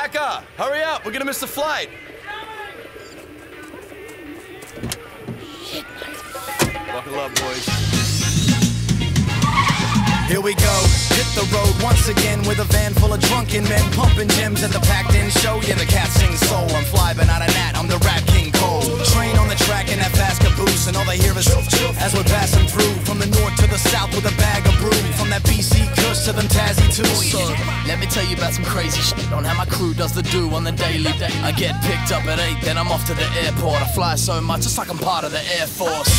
back up! Hurry up, we're gonna miss the flight! Buckle up, boys. Here we go, hit the road once again with a van full of drunken men pumping gems at the packed-in show. Yeah, the cat sings soul. I'm fly, but not a gnat. I'm the rap king Cole. Train on the track in that fast caboose, and all they hear is as we're passing through from the north to the south with a bag of brew. From that BC Kush to them Tazzy tunes. So, let me tell you about some crazy shit on how my crew does the do on the daily. I get picked up at 8, then I'm off to the airport. I fly so much, it's like I'm part of the Air Force.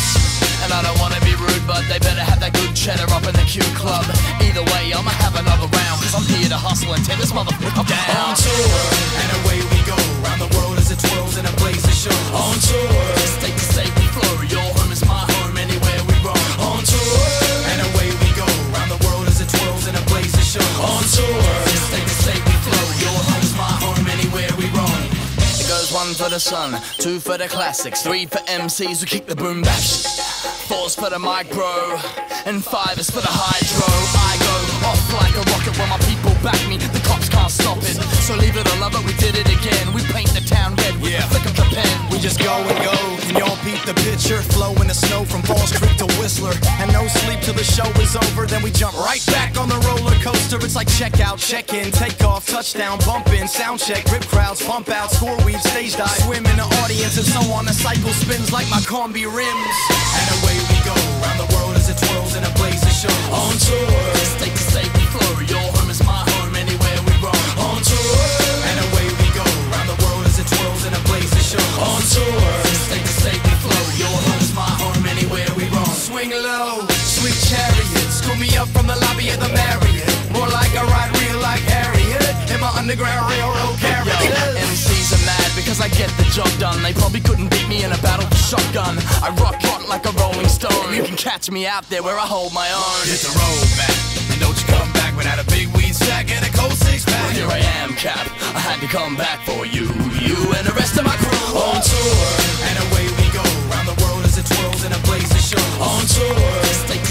And I don't wanna be rude, but they better have that good cheddar up in the Q Club. Either way, I'ma have another round, cause I'm here to hustle and tear this motherfucker down. On tour, and away we go. Round the world as it twirls in a blaze of show. On tour, State to state we flow. Your home is my home, anywhere we roam. on tour, and away we go. Round the world as it twirls in a blaze of show. On tour, State to state we flow. Your home is my home, anywhere we roam. It goes 1 for the sun, 2 for the classics, 3 for MCs who kick the boom back. 4's for the mic, bro, and 5 is for the hydro. I go off like a rocket when my people back me. The cops can't stop it, so leave it or love it. We did it again. We paint the town red with the flick of the pen. we just go and go. Can y'all peep the picture? Flow in the snow from Falls Creek to Whistler. And no sleep till the show is over. Then we jump right back on the roller coaster. It's like check out, check in, take off, touchdown, bump in, sound check, rip crowds, pump out, score weed, stage dive, swim in the audience, and so on. The cycle spins like my combi rims. And away we go, round the world as it twirls in a blaze of show. On tour, State to state we flow. Your home is my home, anywhere we roam. on tour, and away we go, round the world as it twirls in a blaze of show. On tour, State to state we flow. Your home is my home, anywhere we roam. swing low, sweet chariot, school me up from the lobby of the Marriott. More like I ride real like Harriet in my underground railroad carriage. MCs are mad because I get the job done. They probably couldn't beat me in a battle with shotgun. I rock like a rolling stone. You can catch me out there where I hold my own. Hit the road, man, and don't you come back without a big weed sack and a cold six-pack. Well, here I am, Cap. I had to come back for you and the rest of my crew. On tour, and away we go, round the world as it twirls in a blaze of show. On tour, State to